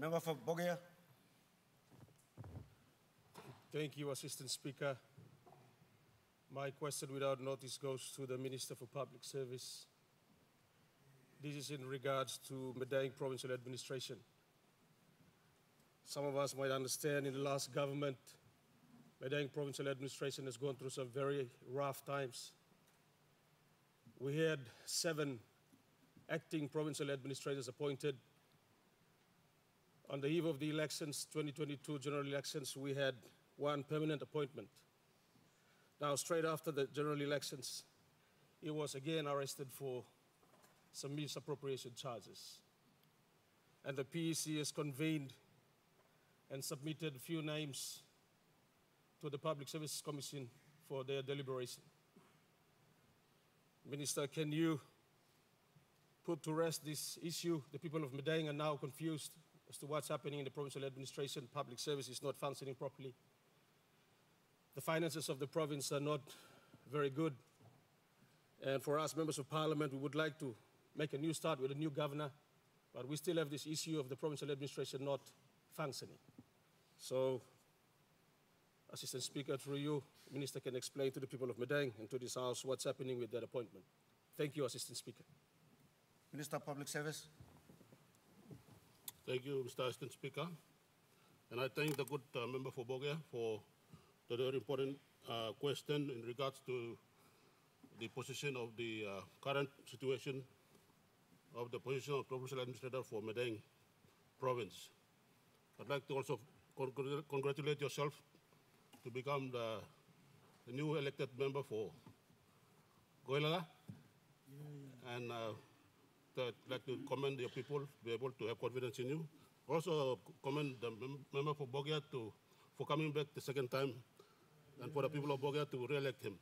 Member for Bogia. Thank you, Assistant Speaker. My question without notice goes to the Minister for Public Service. This is in regards to Madang Provincial Administration. Some of us might understand in the last government, Madang Provincial Administration has gone through some very rough times. We had 7 acting provincial administrators appointed. On the eve of the elections, 2022 general elections, we had 1 permanent appointment. Now, straight after the general elections, he was again arrested for some misappropriation charges. And the PEC has convened and submitted a few names to the Public Service Commission for their deliberation. Minister, can you put to rest this issue? The people of Madang are now confused as to what's happening in the provincial administration. Public service is not functioning properly. The finances of the province are not very good. And for us, members of parliament, we would like to make a new start with a new governor, but we still have this issue of the provincial administration not functioning. So, Assistant Speaker, through you, Minister can explain to the people of Madang and to this House what's happening with that appointment. Thank you, Assistant Speaker. Minister of Public Service. Thank you, Mr. Assistant Speaker. And I thank the good member for Bogia for the very important question in regards to the position of the current situation of the position of Provincial Administrator for Madang Province. I'd like to also congratulate yourself to become the new elected member for Goilala. And I'd like to commend your people, be able to have confidence in you. Also commend the member for Bogia for coming back the second time, and for the people of Bogia to re-elect him.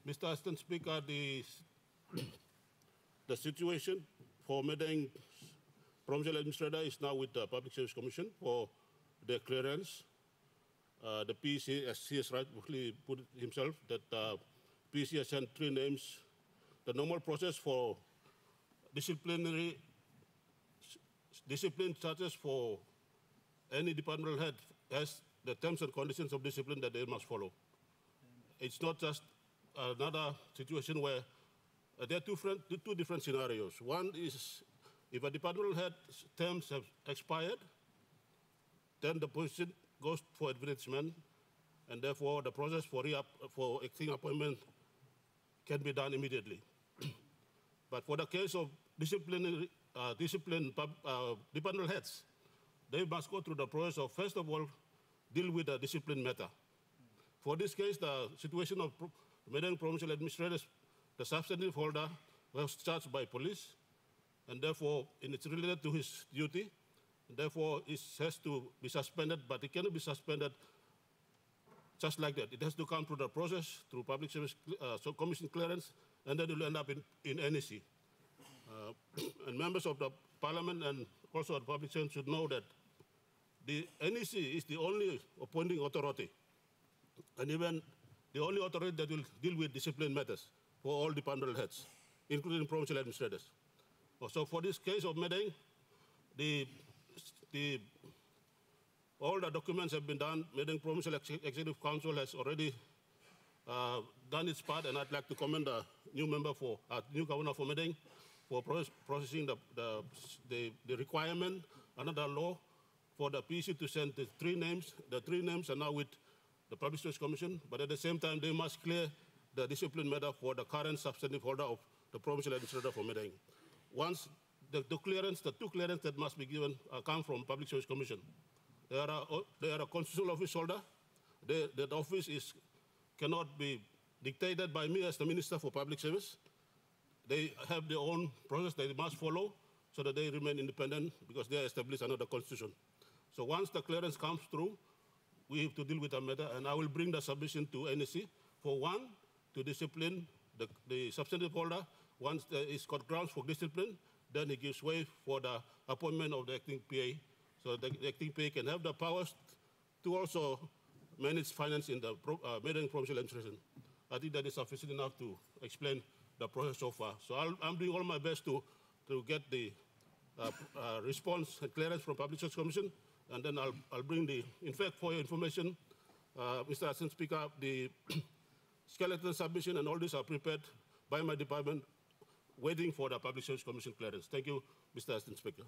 Mr. Assistant Speaker, the situation for Madang Provincial Administrator is now with the Public Service Commission for their clearance. The PEC, as he has rightfully put it himself, that PEC has sent 3 names. The normal process for discipline charges for any departmental head has the terms and conditions of discipline that they must follow. It's not just another situation where there are two different scenarios. One is if a departmental head's terms have expired, then the position goes for advertisement, and therefore the process for acting appointment can be done immediately. But for the case of departmental heads, they must go through the process of, first of all, deal with the discipline matter. For this case, the situation of Madang Provincial Administrators, the substantive holder was charged by police, and therefore, it's related to his duty, and therefore, it has to be suspended, but it cannot be suspended just like that. It has to come through the process, through Public Service Commission clearance, and then it will end up in NEC. And members of the Parliament and also the public service should know that the NEC is the only appointing authority, and even the only authority that will deal with discipline matters for all departmental heads, including provincial administrators. So for this case of Madang, all the documents have been done. Madang Provincial Executive Council has already done its part, and I'd like to commend the new governor for Madang for processing the requirement under the law for the PEC to send the 3 names. The 3 names are now with the Public Service Commission, but at the same time, they must clear the discipline matter for the current substantive holder of the Provincial Administrator for Madang. Once the 2 clearance that must be given come from Public Service Commission. They are a constitutional office holder. That office cannot be dictated by me as the Minister for Public Service. They have their own process they must follow so that they remain independent because they are established under the Constitution. So once the clearance comes through, we have to deal with the matter, and I will bring the submission to NEC for one, to discipline the substantive holder. Once it's got grounds for discipline, then it gives way for the appointment of the acting PA. So the acting PA can have the powers to also manage finance in the Madang Provincial Administration. I think that is sufficient enough to explain the process so far. So I'm doing all my best to get the response and clearance from Public Service Commission, and then I'll bring the, in fact, for your information, Mr. Assistant Speaker, the skeleton submission and all these are prepared by my department, waiting for the Public Service Commission clearance. Thank you, Mr. Assistant Speaker.